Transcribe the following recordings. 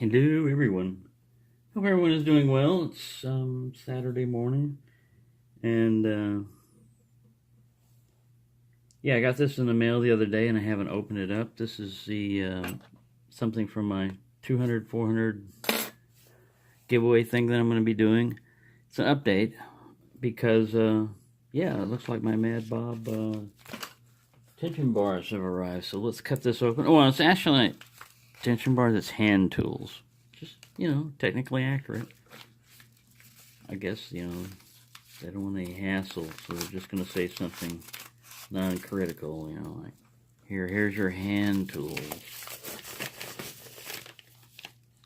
Hello, everyone. Hope everyone is doing well. It's Saturday morning, and yeah, I got this in the mail the other day, and I haven't opened it up. This is the something from my 200, 400 giveaway thing that I'm going to be doing. It's an update because yeah, it looks like my Mad Bob tension bars have arrived. So let's cut this open. Oh, well, it's actually a tension bar that's hand tools. Just, technically accurate. I guess, they don't want any hassle, so they're just going to say something non-critical, like, here's your hand tools.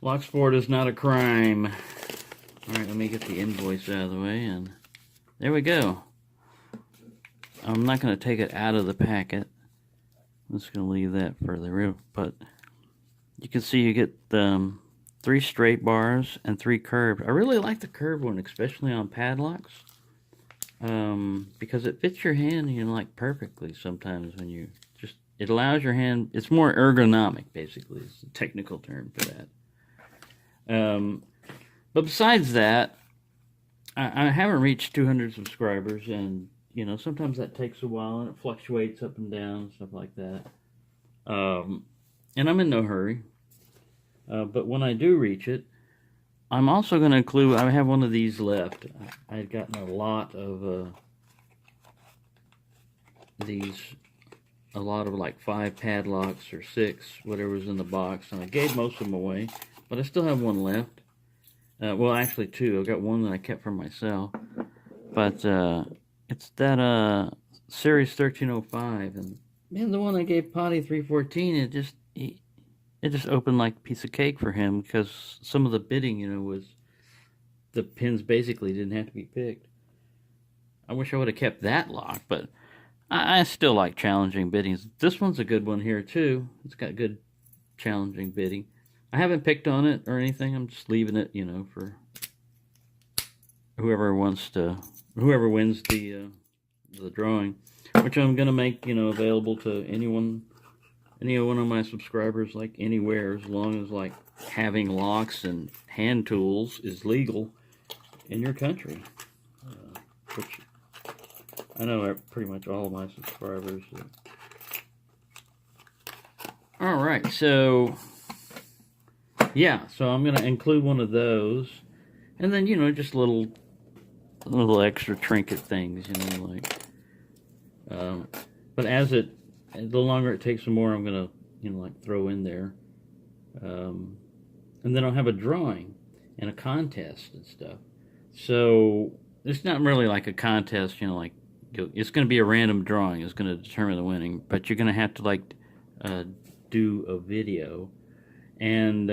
Lock sport is not a crime. Alright, let me get the invoice out of the way, and there we go. I'm not going to take it out of the packet. I'm just going to leave that for the real, but you can see you get 3 straight bars and 3 curved. I really like the curved one, especially on padlocks, because it fits your hand, like perfectly sometimes when you it allows your hand, it's more ergonomic, basically. It's a technical term for that. But besides that, I haven't reached 200 subscribers, and, sometimes that takes a while, and it fluctuates up and down, stuff like that. And I'm in no hurry. But when I do reach it, I'm also going to include, I have one of these left. I had gotten a lot of these, a lot of like 5 padlocks or 6, whatever's in the box, and I gave most of them away, but I still have one left. Well, actually 2. I've got one that I kept for myself, but it's that Series 1305, and man, the one I gave Potty 314, it just opened like a piece of cake for him, because some of the bitting, was, the pins basically didn't have to be picked. I wish I would have kept that lock, but I still like challenging biddings. This one's a good one here too. It's got good challenging bidding. I haven't picked on it or anything. I'm just leaving it, for whoever wins the drawing, which I'm gonna make, available to any one of my subscribers, like anywhere, as long as like having locks and hand tools is legal in your country, which I know are pretty much all of my subscribers. All right, so yeah, so I'm gonna include one of those, and then just little extra trinket things, like. But the longer it takes, the more I'm gonna, like throw in there, and then I'll have a drawing and a contest and stuff. So it's not really like a contest, like it's gonna be a random drawing. It's gonna determine the winning, but you're gonna have to like do a video. And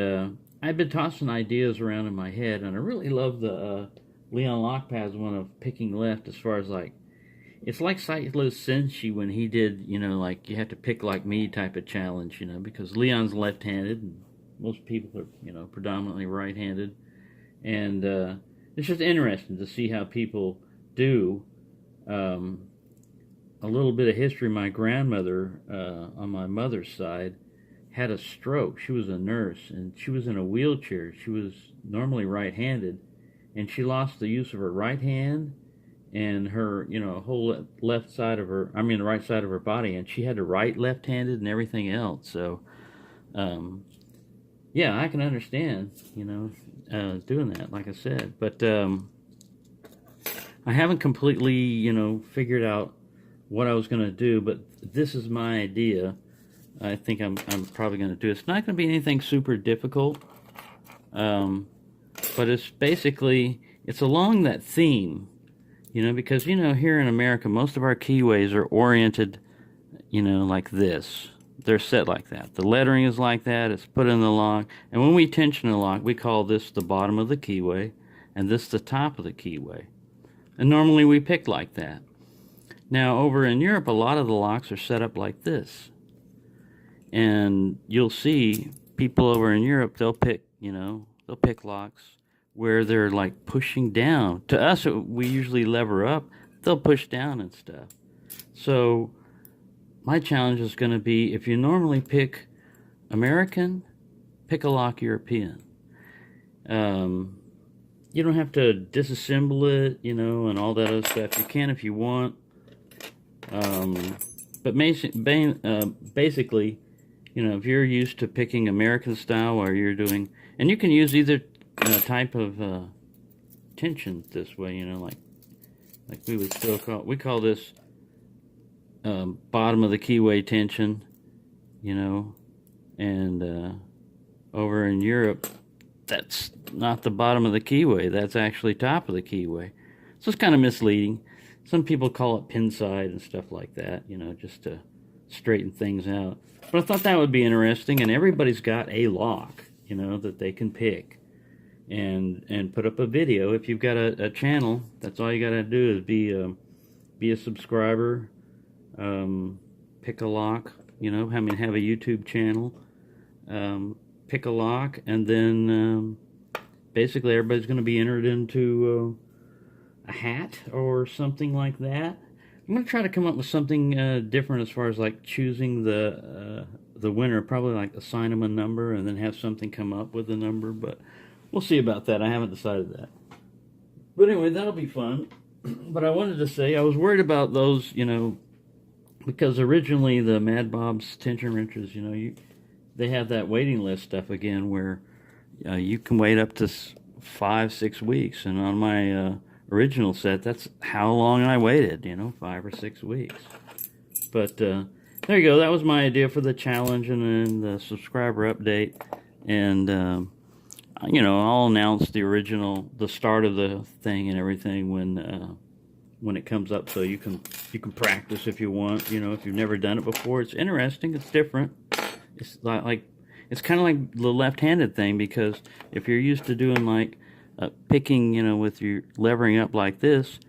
I've been tossing ideas around in my head, and I really love the Leon Lockpad's one of picking left, as far as like. It's like Saito Senshi when he did, like you have to pick like me type of challenge, because Leon's left-handed and most people are, predominantly right-handed. And it's just interesting to see how people do. A little bit of history, my grandmother, on my mother's side, had a stroke. She was a nurse, and she was in a wheelchair. She was normally right-handed, and she lost the use of her right hand and her, whole left side of her, the right side of her body, and she had to write left-handed and everything else. So, yeah, I can understand, doing that, like I said. But I haven't completely, figured out what I was going to do, but this is my idea. I think I'm probably going to do it. It's not going to be anything super difficult, but it's basically, it's along that theme. Because, here in America, most of our keyways are oriented, like this. They're set like that. The lettering is like that. It's put in the lock. And when we tension a lock, we call this the bottom of the keyway, and this the top of the keyway. And normally we pick like that. Now, over in Europe, a lot of the locks are set up like this. And you'll see people over in Europe, they'll pick locks where they're like pushing down. To us, we usually lever up. They'll push down and stuff. So my challenge is going to be, if you normally pick American, pick a lock European. You don't have to disassemble it, you know, and all that other stuff. You can if you want. But basically, you know, if you're used to picking American style, or you're doing, and you can use either type of tension this way, you know, like we would still call this bottom of the keyway tension, you know, and over in Europe, that's not the bottom of the keyway, that's actually top of the keyway. So it's kind of misleading. Some people call it pin side and stuff like that, you know, just to straighten things out. But I thought that would be interesting, and everybody's got a lock, you know, that they can pick and put up a video. If you've got a channel, that's all you got to do is be a subscriber, pick a lock, you know, have a YouTube channel, pick a lock, and then basically everybody's going to be entered into a hat or something like that. I'm going to try to come up with something different as far as like choosing the winner. Probably like assign them a number and then have something come up with a number, but we'll see about that. I haven't decided that. But anyway, that'll be fun. But I wanted to say I was worried about those, you know, because originally the Mad Bob's tension wrenches, you know, they have that waiting list stuff again where you can wait up to 5-6 weeks, and on my original set, that's how long I waited, you know, 5 or 6 weeks. But there you go. That was my idea for the challenge and then the subscriber update. And you know, I'll announce the start of the thing and everything when it comes up, so you can practice if you want. You know, if you've never done it before, it's interesting. It's different. It's like it's kind of like the left-handed thing, because if you're used to doing like picking, you know, with your levering up like this,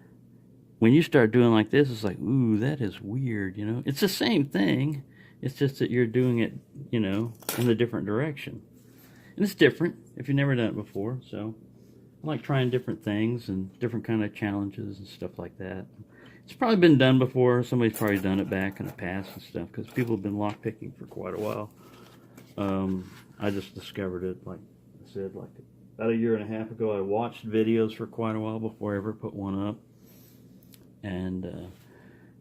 when you start doing like this, it's like, ooh, that is weird, you know. It's the same thing. It's just that you're doing it, you know, in a different direction. And it's different if you've never done it before. So I like trying different things and different kind of challenges and stuff like that. It's probably been done before. Somebody's probably done it back in the past and stuff, because people have been lock picking for quite a while. I just discovered it, like I said, like about a year and a half ago. I watched videos for quite a while before I ever put one up. And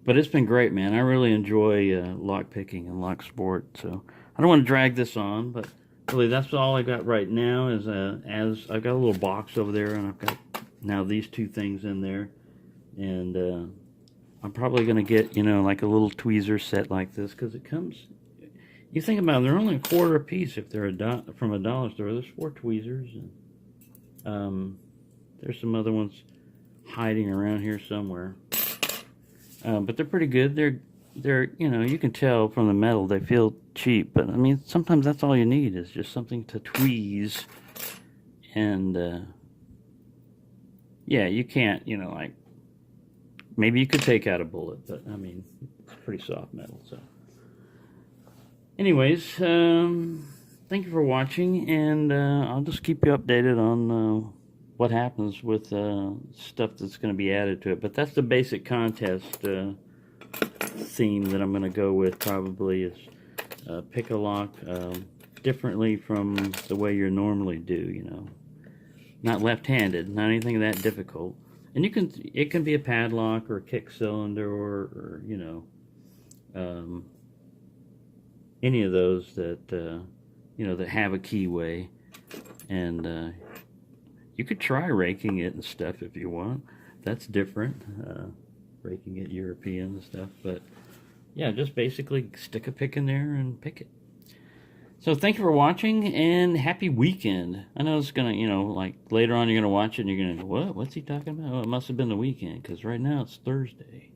but it's been great, man. I really enjoy lock picking and lock sport. So I don't want to drag this on, but really that's all I got right now. Is as I've got a little box over there, and I've got now these two things in there, and I'm probably going to get, you know, like a little tweezer set like this, because it comes, you think about it, they're only $1 a piece if they're from a dollar store. There's 4 tweezers, and there's some other ones hiding around here somewhere. But they're pretty good. They're, you know, you can tell from the metal they feel cheap, but I mean, sometimes that's all you need is just something to tweeze. And yeah, you can't, you know, like, maybe you could take out a bullet, but I mean, it's pretty soft metal. So anyways, thank you for watching, and I'll just keep you updated on what happens with stuff that's going to be added to it. But that's the basic contest theme that I'm going to go with, probably, is pick a lock differently from the way you normally do, you know. Not left-handed, not anything that difficult. And it can be a padlock or a kick cylinder, or you know, any of those that you know, that have a keyway. And you could try raking it and stuff if you want. That's different, raking it European and stuff. But yeah, just basically stick a pick in there and pick it. So thank you for watching, and happy weekend. I know it's gonna, you know, like later on you're gonna watch it and you're gonna go, what's he talking about? Oh, it must have been the weekend, because right now it's Thursday.